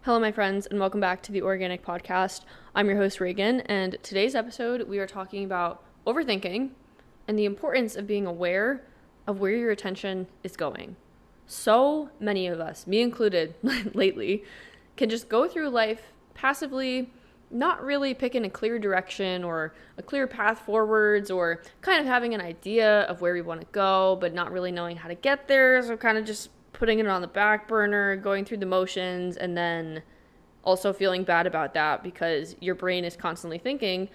Hello, my friends, and welcome back to the Oreaganic podcast. I'm your host, Reagan, and today's episode, we are talking about overthinking and the importance of being aware of where your attention is going. So many of us, me included, lately, can just go through life passively, not really picking a clear direction or a clear path forwards, or kind of having an idea of where we want to go, but not really knowing how to get there, so kind of just putting it on the back burner, going through the motions, and then also feeling bad about that because your brain is constantly thinking,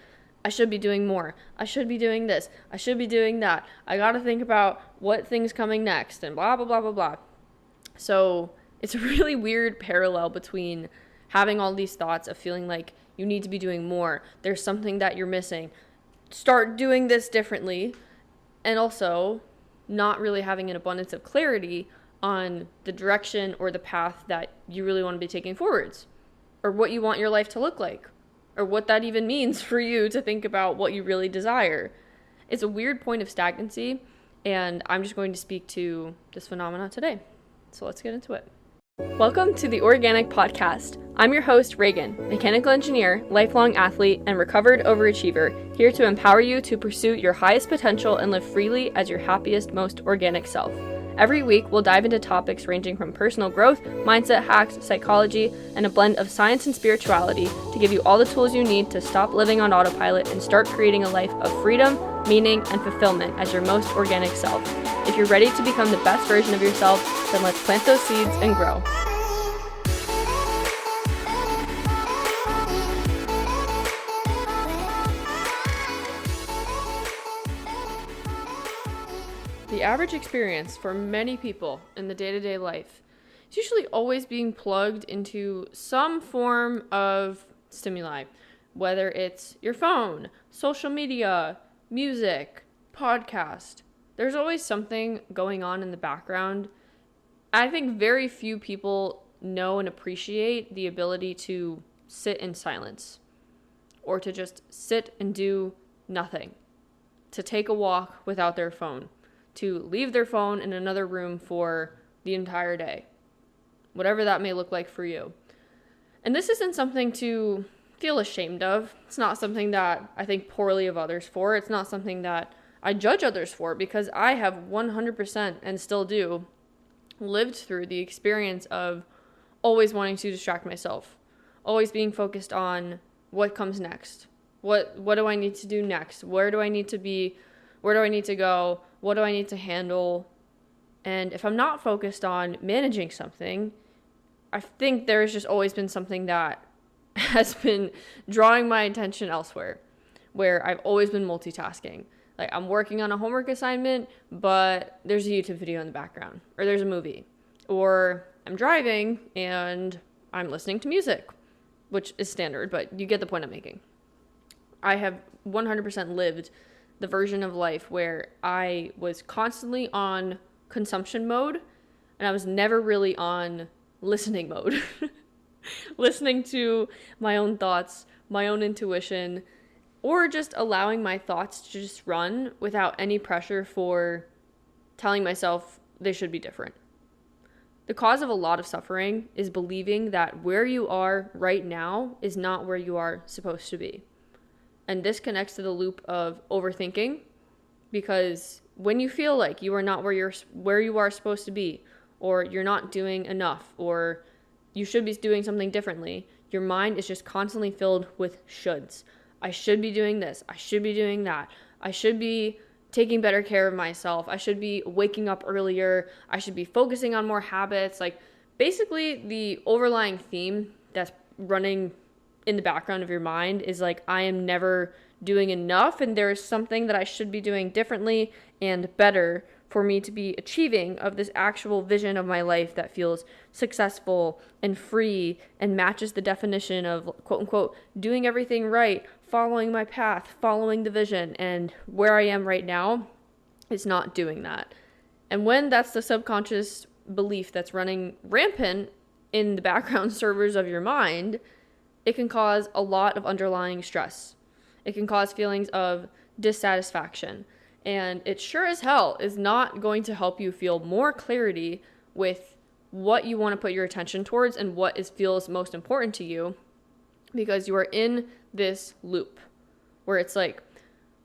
I should be doing more. I should be doing this. I should be doing that. I got to think about what thing's coming next and blah, blah, blah, blah, blah. So it's a really weird parallel between having all these thoughts of feeling like you need to be doing more. There's something that you're missing. Start doing this differently. And also not really having an abundance of clarity on the direction or the path that you really want to be taking forwards, or what you want your life to look like, or what that even means for you to think about what you really desire. It's a weird point of stagnancy, and I'm just going to speak to this phenomena today. So let's get into it. Welcome to the Oreaganic podcast. I'm your host, Reagan, mechanical engineer, lifelong athlete, and recovered overachiever, here to empower you to pursue your highest potential and live freely as your happiest, most organic self. Every week, we'll dive into topics ranging from personal growth, mindset hacks, psychology, and a blend of science and spirituality to give you all the tools you need to stop living on autopilot and start creating a life of freedom, meaning, and fulfillment as your most organic self. If you're ready to become the best version of yourself, then let's plant those seeds and grow. The average experience for many people in the day-to-day life is usually always being plugged into some form of stimuli, whether it's your phone, social media, music, podcast. There's always something going on in the background. I think very few people know and appreciate the ability to sit in silence, or to just sit and do nothing, to take a walk without their phone, to leave their phone in another room for the entire day, whatever that may look like for you. And this isn't something to feel ashamed of. It's not something that I think poorly of others for. It's not something that I judge others for, because I have 100% and still do lived through the experience of always wanting to distract myself, always being focused on what comes next. What do I need to do next? Where do I need to be? Where do I need to go? What do I need to handle? And if I'm not focused on managing something, I think there's just always been something that has been drawing my attention elsewhere, where I've always been multitasking. Like, I'm working on a homework assignment, but there's a YouTube video in the background, or there's a movie, or I'm driving and I'm listening to music, which is standard, but you get the point I'm making. I have 100% lived the version of life where I was constantly on consumption mode and I was never really on listening mode. Listening to my own thoughts, my own intuition, or just allowing my thoughts to just run without any pressure for telling myself they should be different. The cause of a lot of suffering is believing that where you are right now is not where you are supposed to be. And this connects to the loop of overthinking, because when you feel like you are not where you are supposed to be, or you're not doing enough, or you should be doing something differently, your mind is just constantly filled with shoulds. I should be doing this. I should be doing that. I should be taking better care of myself. I should be waking up earlier. I should be focusing on more habits. Like, basically the overlying theme that's running in the background of your mind is like, I am never doing enough, and there is something that I should be doing differently and better for me to be achieving of this actual vision of my life that feels successful and free and matches the definition of, quote unquote, doing everything right, following my path, following the vision. And where I am right now is not doing that. And when that's the subconscious belief that's running rampant in the background servers of your mind, it can cause a lot of underlying stress. It can cause feelings of dissatisfaction. And it sure as hell is not going to help you feel more clarity with what you want to put your attention towards and what feels most important to you, because you are in this loop where it's like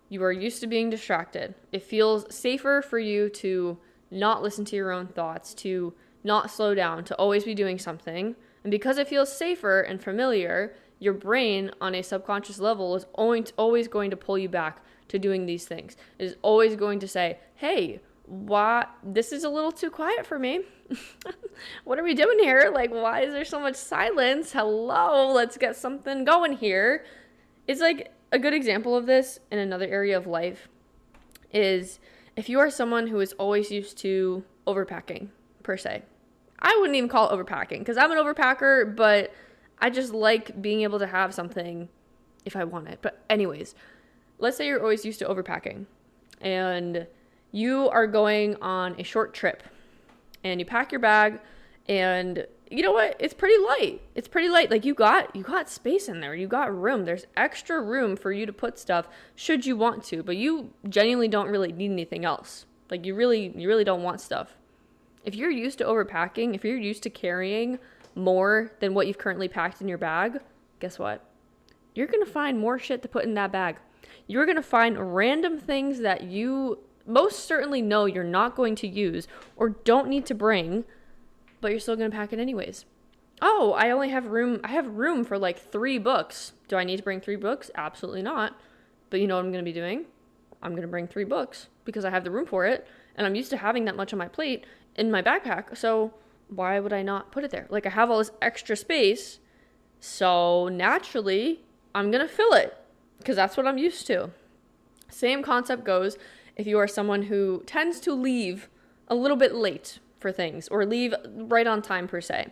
you are used to being distracted. It feels safer for you to not listen to your own thoughts, to not slow down, to always be doing something. And because it feels safer and familiar, your brain on a subconscious level is always going to pull you back to doing these things. It is always going to say, hey, why this is a little too quiet for me. What are we doing here? Like, why is there so much silence? Hello, let's get something going here. It's like a good example of this in another area of life is if you are someone who is always used to overpacking, per se. I wouldn't even call it overpacking because I'm an overpacker, but I just like being able to have something if I want it. But anyways, let's say you're always used to overpacking and you are going on a short trip and you pack your bag and you know what? It's pretty light. It's pretty light. Like you got space in there. You got room. There's extra room for you to put stuff should you want to, but you genuinely don't really need anything else. Like you really don't want stuff. If you're used to overpacking, if you're used to carrying more than what you've currently packed in your bag, guess what? You're going to find more shit to put in that bag. You're going to find random things that you most certainly know you're not going to use or don't need to bring, but you're still going to pack it anyways. Oh, I have room for like 3 books. Do I need to bring 3 books? Absolutely not. But you know what I'm going to be doing? I'm going to bring 3 books because I have the room for it and I'm used to having that much on my plate in my backpack. So why would I not put it there? Like I have all this extra space. So naturally I'm going to fill it because that's what I'm used to. Same concept goes if you are someone who tends to leave a little bit late for things or leave right on time per se.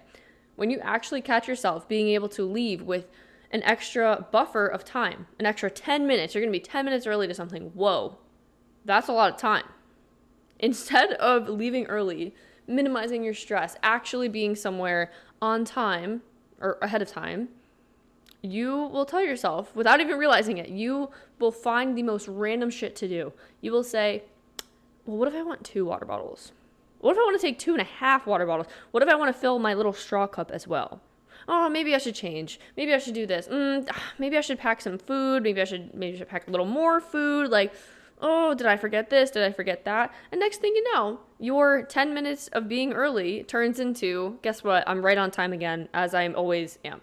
When you actually catch yourself being able to leave with an extra buffer of time, an extra 10 minutes, you're going to be 10 minutes early to something. Whoa, that's a lot of time. Instead of leaving early, minimizing your stress, actually being somewhere on time or ahead of time, you will tell yourself, without even realizing it, you will find the most random shit to do. You will say, well, what if I want 2 water bottles? What if I want to take 2.5 water bottles? What if I want to fill my little straw cup as well? Oh, maybe I should change. Maybe I should do this. Maybe I should pack some food. Maybe I should pack a little more food. Like, oh, did I forget this? Did I forget that? And next thing you know, your 10 minutes of being early turns into, guess what? I'm right on time again, as I always am.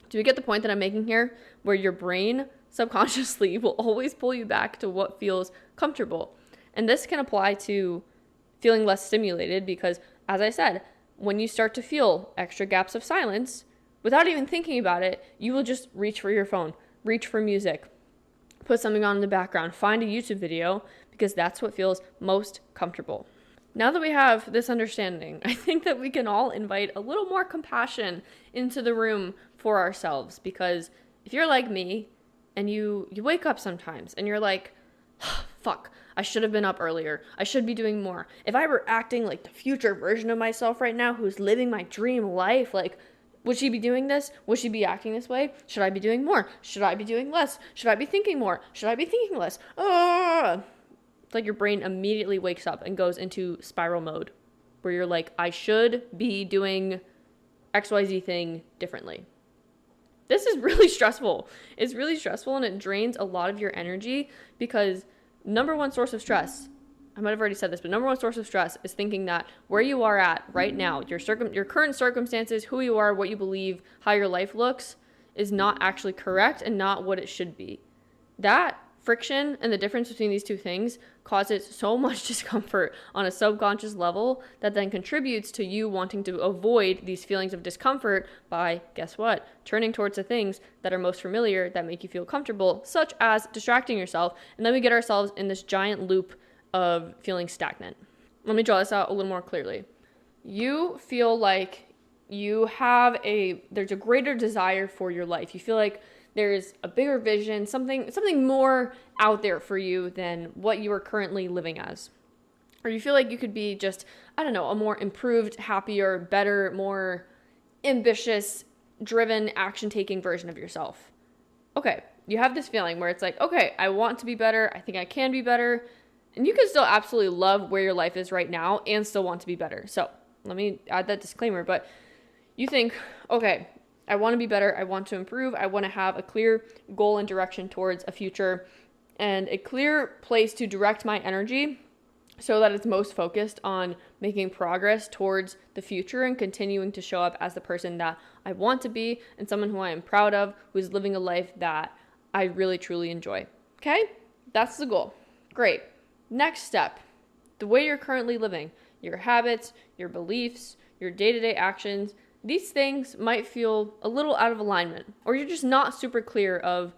Do we get the point that I'm making here? Where your brain subconsciously will always pull you back to what feels comfortable. And this can apply to feeling less stimulated because, as I said, when you start to feel extra gaps of silence, without even thinking about it, you will just reach for your phone, reach for music, put something on in the background, find a YouTube video, because that's what feels most comfortable. Now that we have this understanding, I think that we can all invite a little more compassion into the room for ourselves, because if you're like me and you wake up sometimes and you're like, fuck, I should have been up earlier. I should be doing more. If I were acting like the future version of myself right now who's living my dream life, like, would she be doing this? Would she be acting this way? Should I be doing more? Should I be doing less? Should I be thinking more? Should I be thinking less? It's like your brain immediately wakes up and goes into spiral mode where you're like, I should be doing XYZ thing differently. This is really stressful. It's really stressful and it drains a lot of your energy because number one source of stress, I might have already said this, but number one source of stress is thinking that where you are at right now, your current circumstances, who you are, what you believe, how your life looks, is not actually correct and not what it should be. That friction and the difference between these two things causes so much discomfort on a subconscious level that then contributes to you wanting to avoid these feelings of discomfort by, guess what, turning towards the things that are most familiar, that make you feel comfortable, such as distracting yourself. And then we get ourselves in this giant loop of feeling stagnant. Let me draw this out a little more clearly. You feel like there's a greater desire for your life. You feel like there's a bigger vision, something more out there for you than what you are currently living as. Or you feel like you could be just, I don't know, a more improved, happier, better, more ambitious, driven, action-taking version of yourself. Okay, you have this feeling where it's like, okay, I want to be better, I think I can be better, and you can still absolutely love where your life is right now and still want to be better. So let me add that disclaimer, but you think, okay, I want to be better, I want to improve, I want to have a clear goal and direction towards a future and a clear place to direct my energy so that it's most focused on making progress towards the future and continuing to show up as the person that I want to be and someone who I am proud of, who's living a life that I really truly enjoy. Okay? That's the goal. Great. Next step, the way you're currently living, your habits, your beliefs, your day-to-day actions. These things might feel a little out of alignment, or you're just not super clear of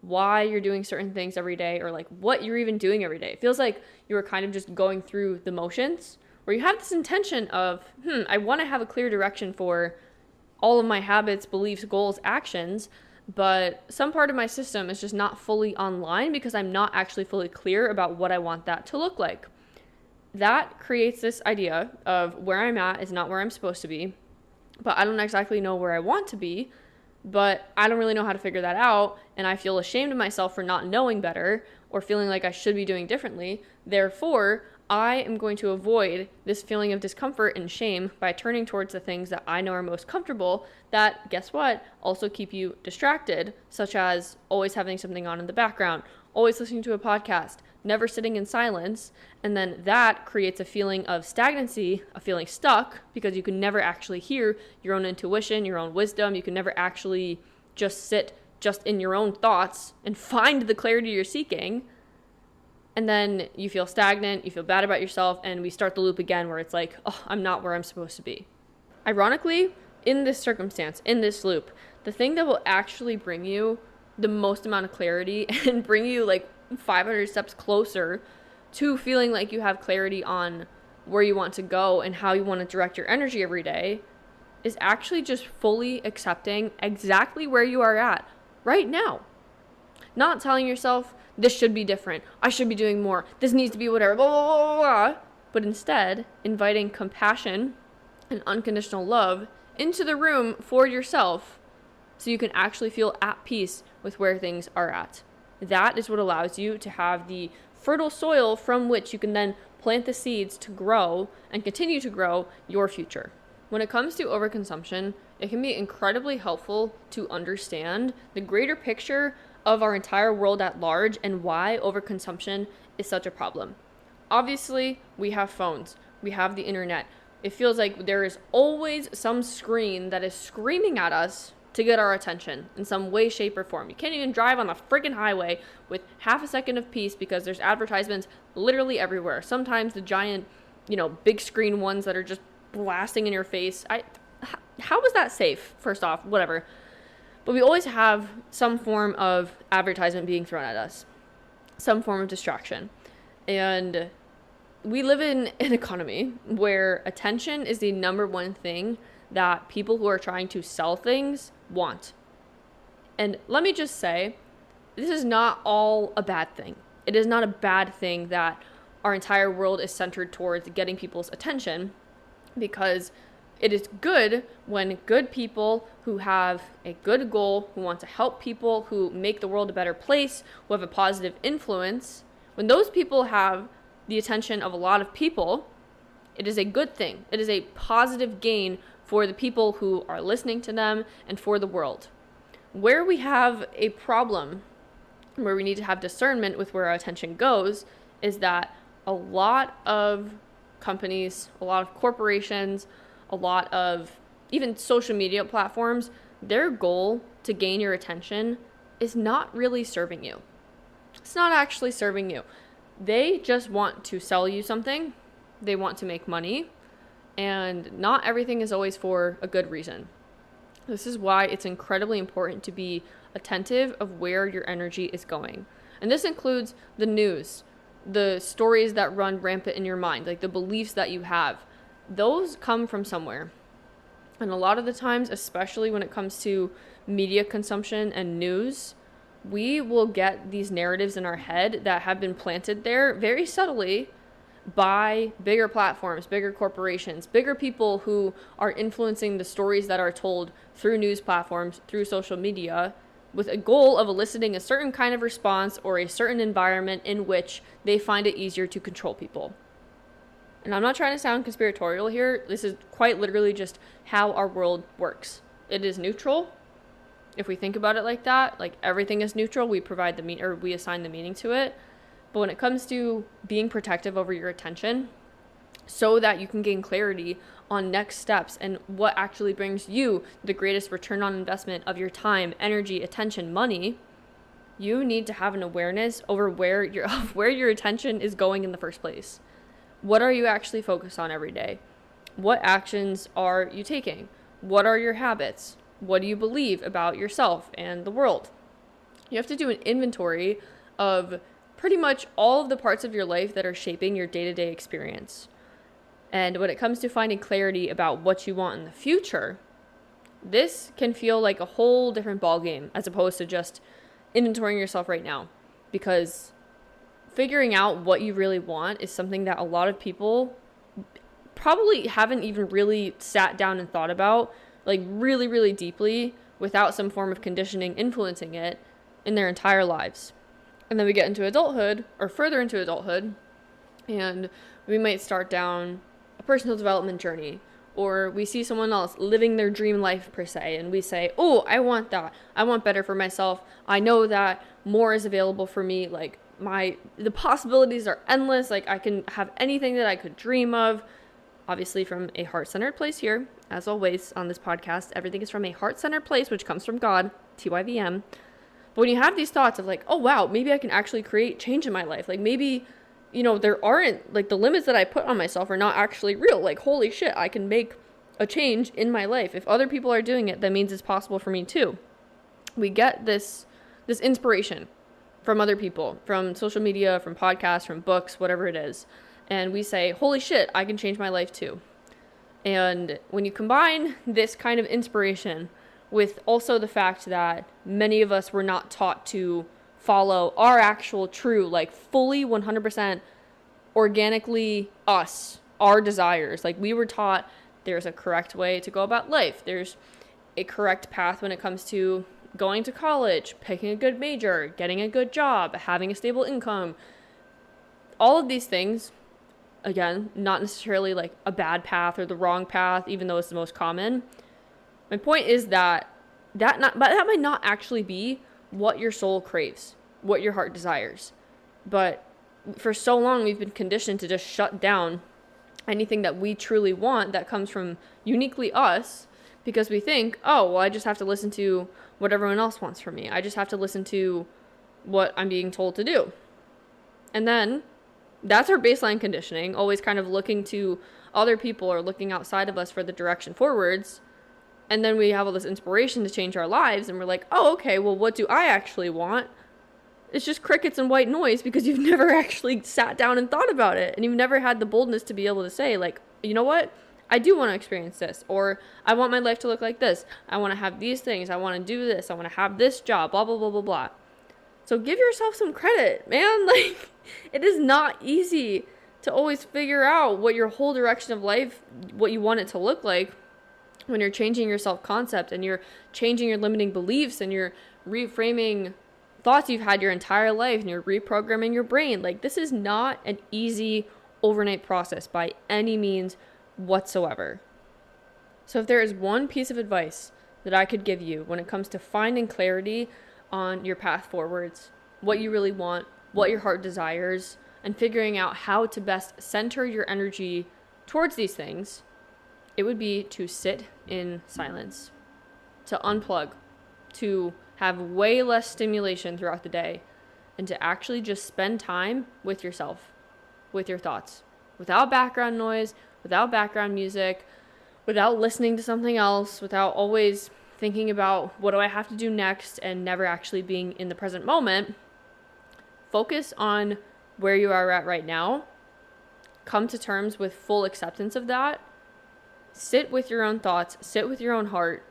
why you're doing certain things every day, or like what you're even doing every day. It feels like you were kind of just going through the motions, where you have this intention of, I want to have a clear direction for all of my habits, beliefs, goals, actions, but some part of my system is just not fully online because I'm not actually fully clear about what I want that to look like. That creates this idea of where I'm at is not where I'm supposed to be, but I don't exactly know where I want to be, but I don't really know how to figure that out, and I feel ashamed of myself for not knowing better or feeling like I should be doing differently. Therefore, I am going to avoid this feeling of discomfort and shame by turning towards the things that I know are most comfortable that, guess what, also keep you distracted, such as always having something on in the background, always listening to a podcast, never sitting in silence, and then that creates a feeling of stagnancy, a feeling stuck, because you can never actually hear your own intuition, your own wisdom. You can never actually just sit just in your own thoughts and find the clarity you're seeking. And then you feel stagnant, you feel bad about yourself, and we start the loop again where it's like, oh, I'm not where I'm supposed to be. Ironically, in this circumstance, in this loop, the thing that will actually bring you the most amount of clarity and bring you like 500 steps closer to feeling like you have clarity on where you want to go and how you want to direct your energy every day is actually just fully accepting exactly where you are at right now. Not telling yourself, this should be different, I should be doing more, this needs to be whatever, blah, blah, blah, blah, but instead inviting compassion and unconditional love into the room for yourself so you can actually feel at peace with where things are at. That is what allows you to have the fertile soil from which you can then plant the seeds to grow and continue to grow your future. When it comes to overconsumption, it can be incredibly helpful to understand the greater picture of our entire world at large and why overconsumption is such a problem. Obviously, we have phones, we have the internet. It feels like there is always some screen that is screaming at us to get our attention in some way, shape, or form. You can't even drive on the freaking highway with half a second of peace because there's advertisements literally everywhere. Sometimes the giant, big screen ones that are just blasting in your face. How is that safe? First off, whatever. But we always have some form of advertisement being thrown at us, some form of distraction. And we live in an economy where attention is the number one thing that people who are trying to sell things want. And let me just say, this is not all a bad thing. It is not a bad thing that our entire world is centered towards getting people's attention, because it is good when good people who have a good goal, who want to help people, who make the world a better place, who have a positive influence, when those people have the attention of a lot of people, it is a good thing. It is a positive gain for the people who are listening to them and for the world. Where we have a problem, where we need to have discernment with where our attention goes, is that a lot of companies, a lot of corporations, a lot of even social media platforms, their goal to gain your attention is not really serving you. It's not actually serving you. They just want to sell you something. They want to make money. And not everything is always for a good reason. This is why it's incredibly important to be attentive of where your energy is going. And this includes the news, the stories that run rampant in your mind, like the beliefs that you have. Those come from somewhere. And a lot of the times, especially when it comes to media consumption and news, we will get these narratives in our head that have been planted there very subtly by bigger platforms, bigger corporations, bigger people who are influencing the stories that are told through news platforms, through social media, with a goal of eliciting a certain kind of response or a certain environment in which they find it easier to control people. And I'm not trying to sound conspiratorial here. This is quite literally just how our world works. It is neutral. If we think about it like that, like everything is neutral, we provide we assign the meaning to it. But when it comes to being protective over your attention, so that you can gain clarity on next steps and what actually brings you the greatest return on investment of your time, energy, attention, money, you need to have an awareness over where your attention is going in the first place. What are you actually focused on every day? What actions are you taking? What are your habits? What do you believe about yourself and the world? You have to do an inventory of pretty much all of the parts of your life that are shaping your day-to-day experience. And when it comes to finding clarity about what you want in the future, this can feel like a whole different ballgame as opposed to just inventorying yourself right now. Because figuring out what you really want is something that a lot of people probably haven't even really sat down and thought about, like really, really deeply, without some form of conditioning influencing it in their entire lives. And then we get into adulthood, or further into adulthood, and we might start down a personal development journey, or we see someone else living their dream life per se, and we say, oh, I want that. I want better for myself. I know that more is available for me. Like the possibilities are endless. Like I can have anything that I could dream of. Obviously from a heart-centered place here, as always on this podcast, everything is from a heart-centered place, which comes from God, TYVM. But when you have these thoughts of like, oh wow, maybe I can actually create change in my life. Like maybe, there aren't, like the limits that I put on myself are not actually real. Like, holy shit, I can make a change in my life. If other people are doing it, that means it's possible for me too. We get this inspiration from other people, from social media, from podcasts, from books, whatever it is. And we say, holy shit, I can change my life too. And when you combine this kind of inspiration with also the fact that many of us were not taught to follow our actual true, like fully 100% organically us, our desires. Like we were taught there's a correct way to go about life. There's a correct path when it comes to going to college, picking a good major, getting a good job, having a stable income. All of these things, again, not necessarily like a bad path or the wrong path, even though it's the most common. My point is that might not actually be what your soul craves, what your heart desires. But for so long, we've been conditioned to just shut down anything that we truly want that comes from uniquely us, because we think, oh, well, I just have to listen to what everyone else wants from me. I just have to listen to what I'm being told to do. And then that's our baseline conditioning, always kind of looking to other people or looking outside of us for the direction forwards. And then we have all this inspiration to change our lives, and we're like, oh, okay, well, what do I actually want? It's just crickets and white noise, because you've never actually sat down and thought about it, and you've never had the boldness to be able to say, like, you know what? I do want to experience this, or I want my life to look like this. I want to have these things. I want to do this. I want to have this job, blah, blah, blah, blah, blah. So give yourself some credit, man. Like, it is not easy to always figure out what your whole direction of life, what you want it to look like, when you're changing your self-concept and you're changing your limiting beliefs and you're reframing thoughts you've had your entire life and you're reprogramming your brain. Like, this is not an easy overnight process by any means whatsoever. So if there is one piece of advice that I could give you when it comes to finding clarity on your path forwards, what you really want, what your heart desires, and figuring out how to best center your energy towards these things, it would be to sit in silence, to unplug, to have way less stimulation throughout the day, and to actually just spend time with yourself, with your thoughts, without background noise, without background music, without listening to something else, without always thinking about what do I have to do next and never actually being in the present moment. Focus on where you are at right now. Come to terms with full acceptance of that. Sit with your own thoughts, sit with your own heart.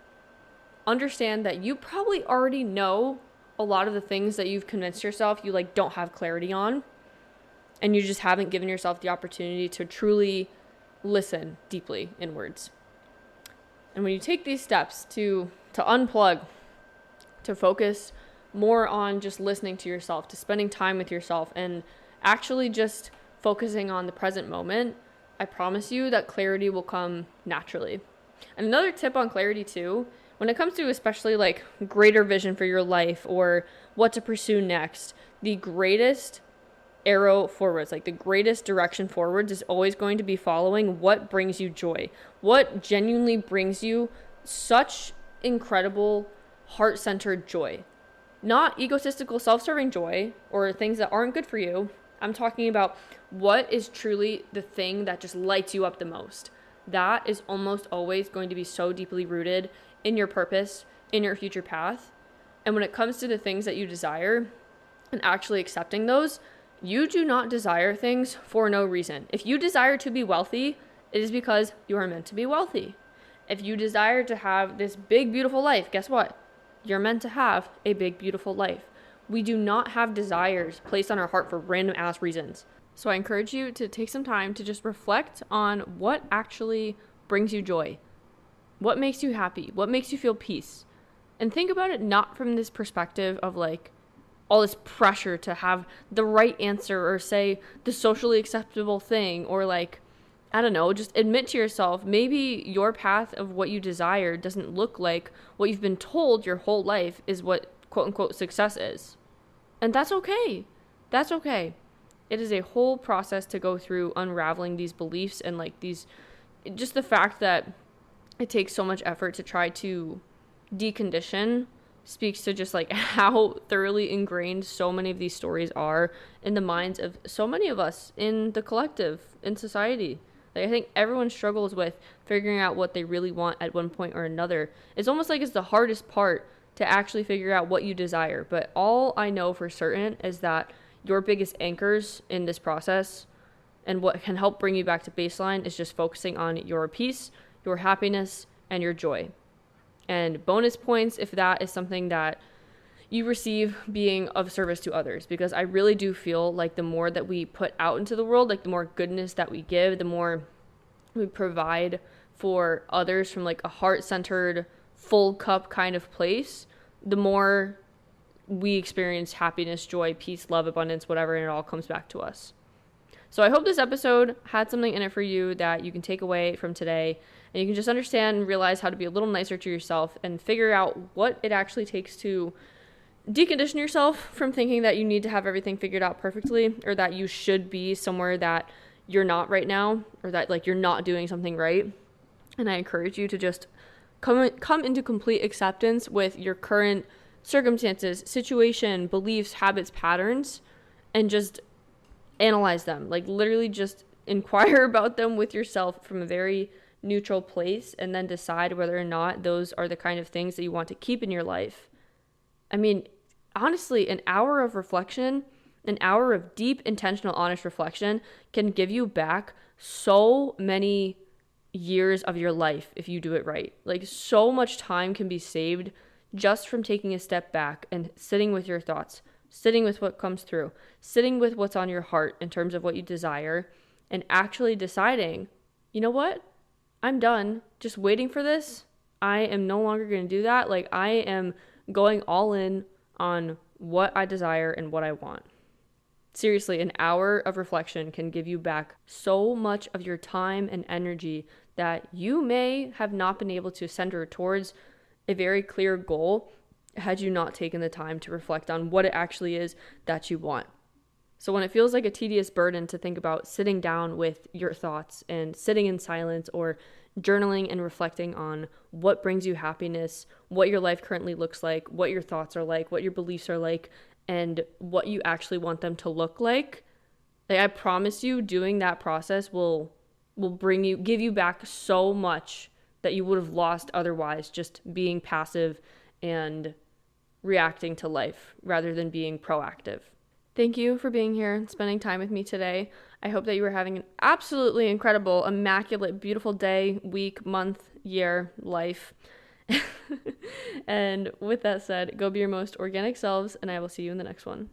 Understand that you probably already know a lot of the things that you've convinced yourself you don't have clarity on, and you just haven't given yourself the opportunity to truly listen deeply inwards. And when you take these steps to unplug, to focus more on just listening to yourself, to spending time with yourself, and actually just focusing on the present moment, I promise you that clarity will come naturally. And another tip on clarity too, when it comes to especially like greater vision for your life or what to pursue next, the greatest arrow forwards, like the greatest direction forwards, is always going to be following what brings you joy, what genuinely brings you such incredible heart-centered joy. Not egotistical self-serving joy or things that aren't good for you. I'm talking about what is truly the thing that just lights you up the most. That is almost always going to be so deeply rooted in your purpose, in your future path. And when it comes to the things that you desire and actually accepting those, you do not desire things for no reason. If you desire to be wealthy, it is because you are meant to be wealthy. If you desire to have this big, beautiful life, guess what? You're meant to have a big, beautiful life. We do not have desires placed on our heart for random ass reasons. So I encourage you to take some time to just reflect on what actually brings you joy. What makes you happy? What makes you feel peace? And think about it not from this perspective of like all this pressure to have the right answer or say the socially acceptable thing or like, I don't know, just admit to yourself, maybe your path of what you desire doesn't look like what you've been told your whole life is what quote unquote success is. And that's okay. That's okay. It is a whole process to go through unraveling these beliefs and like these, just the fact that it takes so much effort to try to decondition speaks to just like how thoroughly ingrained so many of these stories are in the minds of so many of us in the collective, in society. Like I think everyone struggles with figuring out what they really want at one point or another. It's almost like it's the hardest part to actually figure out what you desire. But all I know for certain is that your biggest anchors in this process and what can help bring you back to baseline is just focusing on your peace, your happiness, and your joy. And bonus points if that is something that you receive being of service to others, because I really do feel like the more that we put out into the world, like the more goodness that we give, the more we provide for others from like a heart-centered, full cup kind of place, the more we experience happiness, joy, peace, love, abundance, whatever, and it all comes back to us. So I hope this episode had something in it for you that you can take away from today, and you can just understand and realize how to be a little nicer to yourself and figure out what it actually takes to decondition yourself from thinking that you need to have everything figured out perfectly, or that you should be somewhere that you're not right now, or that like you're not doing something right. And I encourage you to just come into complete acceptance with your current circumstances, situation, beliefs, habits, patterns, and just analyze them. Like literally just inquire about them with yourself from a very neutral place, and then decide whether or not those are the kind of things that you want to keep in your life. I mean, honestly, an hour of reflection, an hour of deep, intentional, honest reflection can give you back so many years of your life if you do it right. Like so much time can be saved just from taking a step back and sitting with your thoughts, sitting with what comes through, sitting with what's on your heart in terms of what you desire, and actually deciding, you know what? I'm done just waiting for this. I am no longer going to do that. Like I am going all in on what I desire and what I want. Seriously, an hour of reflection can give you back so much of your time and energy that you may have not been able to center towards a very clear goal had you not taken the time to reflect on what it actually is that you want. So when it feels like a tedious burden to think about sitting down with your thoughts and sitting in silence or journaling and reflecting on what brings you happiness, what your life currently looks like, what your thoughts are like, what your beliefs are like, and what you actually want them to look like I promise you doing that process will give you back so much that you would have lost otherwise just being passive and reacting to life rather than being proactive. Thank you for being here and spending time with me today. I hope that you are having an absolutely incredible, immaculate, beautiful day, week, month, year, life. And with that said, go be your most organic selves, and I will see you in the next one.